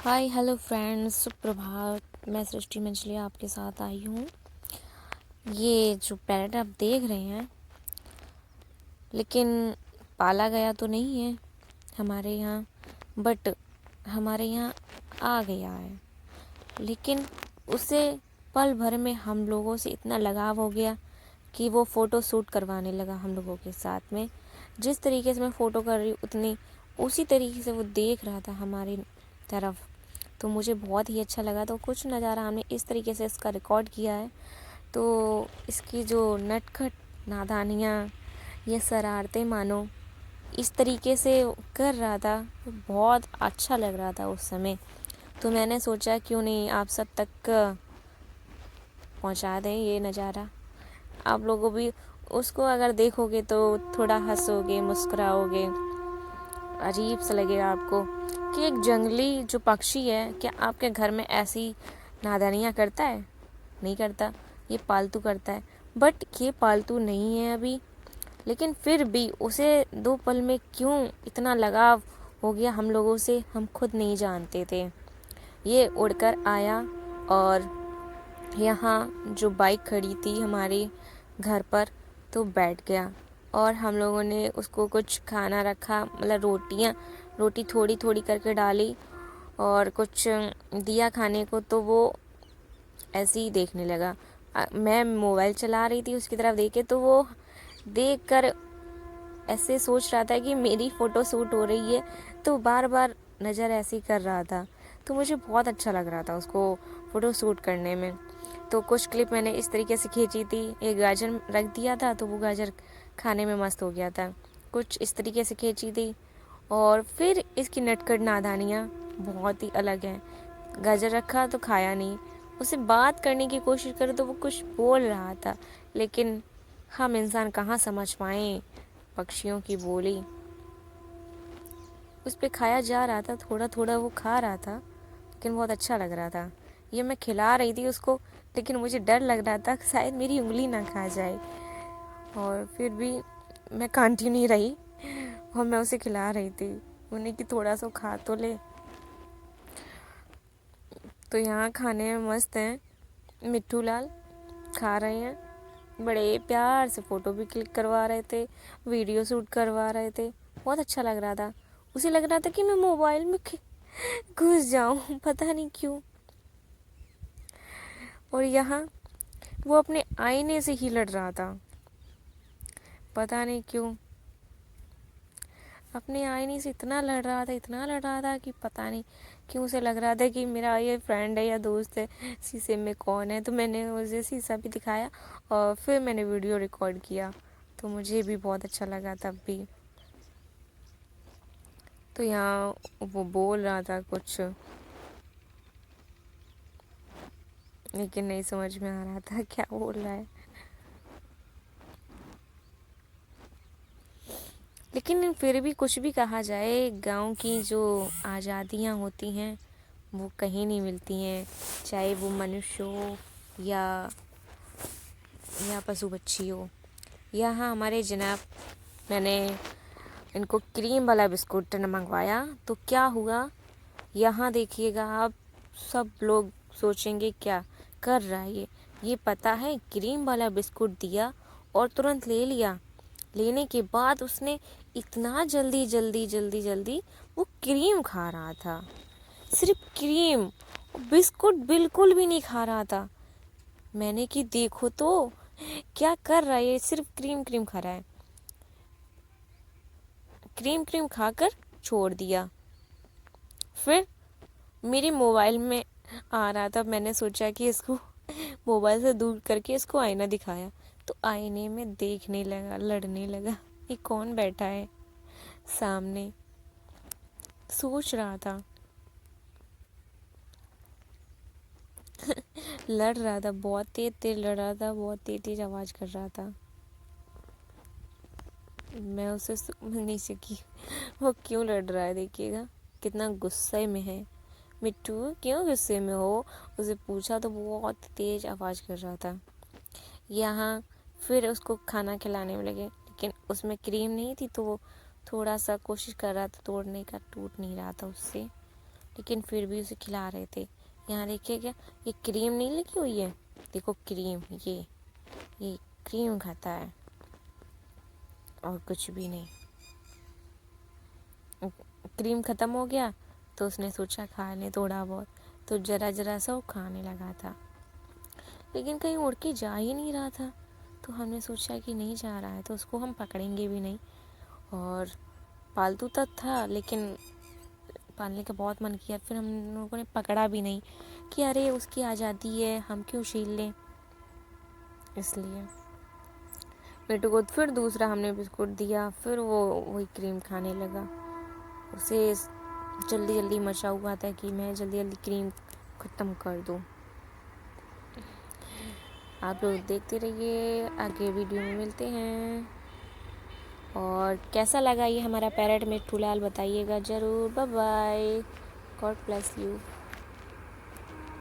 Hi hello friends, सुप्रभात। मैं सृष्टि मंचली आपके साथ आई हूँ। ये जो पैरट आप देख रहे हैं, लेकिन पाला गया तो नहीं है हमारे यहाँ, बट हमारे यहाँ आ गया है। लेकिन उसे पल भर में हम लोगों से इतना लगाव हो गया कि वो फ़ोटो शूट करवाने लगा हम लोगों के साथ में। जिस तरीके से मैं फ़ोटो कर रही हूँ उसी तरीके से वो देख रहा था हमारी तरफ। तो मुझे बहुत ही अच्छा लगा। तो कुछ नज़ारा हमने इस तरीके से इसका रिकॉर्ड किया है। तो इसकी जो नटखट नादानियाँ, ये शरारतें मानो इस तरीके से कर रहा था, तो बहुत अच्छा लग रहा था उस समय। तो मैंने सोचा क्यों नहीं आप सब तक पहुंचा दें ये नज़ारा। आप लोगों भी उसको अगर देखोगे तो थोड़ा हंसोगे, मुस्कुराओगे, अजीब सा लगेगा आपको कि एक जंगली जो पक्षी है, क्या आपके घर में ऐसी नादानियाँ करता है? नहीं करता, ये पालतू करता है। बट ये पालतू नहीं है अभी, लेकिन फिर भी उसे 2 पल में क्यों इतना लगाव हो गया हम लोगों से, हम खुद नहीं जानते थे। ये उड़कर आया और यहाँ जो बाइक खड़ी थी हमारे घर पर, तो बैठ गया और हम लोगों ने उसको कुछ खाना रखा, मतलब रोटी थोड़ी थोड़ी करके डाली और कुछ दिया खाने को। तो वो ऐसे ही देखने लगा। मैं मोबाइल चला रही थी उसकी तरफ देखे, तो वो देख कर ऐसे सोच रहा था कि मेरी फ़ोटो शूट हो रही है, तो बार बार नज़र ऐसे ही कर रहा था। तो मुझे बहुत अच्छा लग रहा था उसको फ़ोटो शूट करने में। तो कुछ क्लिप मैंने इस तरीके से खींची थी। एक गाजर रख दिया था तो वो गाजर खाने में मस्त हो गया था। कुछ इस तरीके से खींची थी। और फिर इसकी नटखट नादानियाँ बहुत ही अलग हैं। गाजर रखा तो खाया नहीं, उससे बात करने की कोशिश करो तो वो कुछ बोल रहा था, लेकिन हम इंसान कहाँ समझ पाए पक्षियों की बोली। उस पे खाया जा रहा था, थोड़ा थोड़ा वो खा रहा था, लेकिन बहुत अच्छा लग रहा था। ये मैं खिला रही थी उसको, लेकिन मुझे डर लग रहा था कि शायद मेरी उंगली ना खा जाए, और फिर भी मैं कंटिन्यू रही और मैं उसे खिला रही थी उन्हें कि थोड़ा सा खा तो ले। तो यहाँ खाने में मस्त हैं, मिट्ठू लाल खा रहे हैं, बड़े प्यार से फ़ोटो भी क्लिक करवा रहे थे, वीडियो शूट करवा रहे थे। बहुत अच्छा लग रहा था। उसे लग रहा था कि मैं मोबाइल में घुस जाऊं, पता नहीं क्यों। और यहाँ वो अपने आईने से ही लड़ रहा था, पता नहीं क्यों। अपने आईने से इतना लड़ रहा था कि पता नहीं क्यों उसे लग रहा था कि मेरा ये फ्रेंड है या दोस्त है, शीशे में कौन है। तो मैंने उसे शीशा भी दिखाया और फिर मैंने वीडियो रिकॉर्ड किया। तो मुझे भी बहुत अच्छा लगा तब भी। तो यहाँ वो बोल रहा था कुछ, लेकिन नहीं समझ में आ रहा था क्या बोल रहा है। लेकिन फिर भी कुछ भी कहा जाए, गांव की जो आज़ादियाँ होती हैं वो कहीं नहीं मिलती हैं, चाहे वो मनुष्य हो या पशु पक्षी हो। यहाँ हमारे जनाब, मैंने इनको क्रीम वाला बिस्कुट मंगवाया तो क्या हुआ, यहाँ देखिएगा आप। सब लोग सोचेंगे क्या कर रहा है ये पता है, क्रीम वाला बिस्कुट दिया और तुरंत ले लिया। लेने के बाद उसने इतना जल्दी जल्दी जल्दी जल्दी वो क्रीम खा रहा था, सिर्फ क्रीम, बिस्कुट बिल्कुल भी नहीं खा रहा था। मैंने कि देखो तो क्या कर रहा है ये, सिर्फ क्रीम क्रीम खा रहा है। क्रीम क्रीम खाकर छोड़ दिया। फिर मेरे मोबाइल में आ रहा था, मैंने सोचा कि इसको मोबाइल से दूर करके इसको आईना दिखाया, तो आईने में देखने लगा, लड़ने लगा ये कौन बैठा है सामने। सोच रहा था, लड़ रहा था, बहुत तेज तेज लड़ रहा था, बहुत तेज तेज आवाज़ कर रहा था। मैं उसे समझ नहीं सकी वो क्यों लड़ रहा है। देखिएगा कितना गुस्से में है। मिट्टू क्यों गुस्से में हो, उसे पूछा तो बहुत तेज आवाज़ कर रहा था। यहाँ फिर उसको खाना खिलाने में लगे, लेकिन उसमें क्रीम नहीं थी, तो वो थोड़ा सा कोशिश कर रहा था तोड़ने का, टूट नहीं रहा था उससे। لیکن پھر بھی اسے کھلا رہے تھے. یہاں دیکھیے کیا یہ کریم نہیں لگی ہوئی ہے, دیکھو کریم, یہ کریم کھاتا ہے اور کچھ بھی نہیں. کریم ختم ہو گیا تو اس نے سوچا کھا لیں تھوڑا بہت, تو ذرا سا وہ کھانے لگا تھا, لیکن کہیں اڑ کے جا ہی نہیں رہا تھا. تو ہم نے سوچا کہ نہیں جا رہا ہے تو اس کو ہم پکڑیں گے بھی نہیں. اور پالتو تک تھا لیکن پالنے کا بہت من کیا, پھر ہم لوگوں نے پکڑا بھی نہیں کہ ارے اس کی آزادی ہے, ہم کیوں چھین لیں. اس لیے بیٹو کو پھر دوسرا ہم نے بسکٹ دیا, پھر وہ وہی کریم کھانے لگا. اسے جلدی مچا ہوا تھا کہ میں جلدی کریم ختم کر دوں. آپ لوگ دیکھتے رہیے, آگے ویڈیو میں ملتے ہیں. اور کیسا لگا یہ ہمارا پیرٹ مٹھو لال بتائیے گا ضرور. Bye bye, God bless you.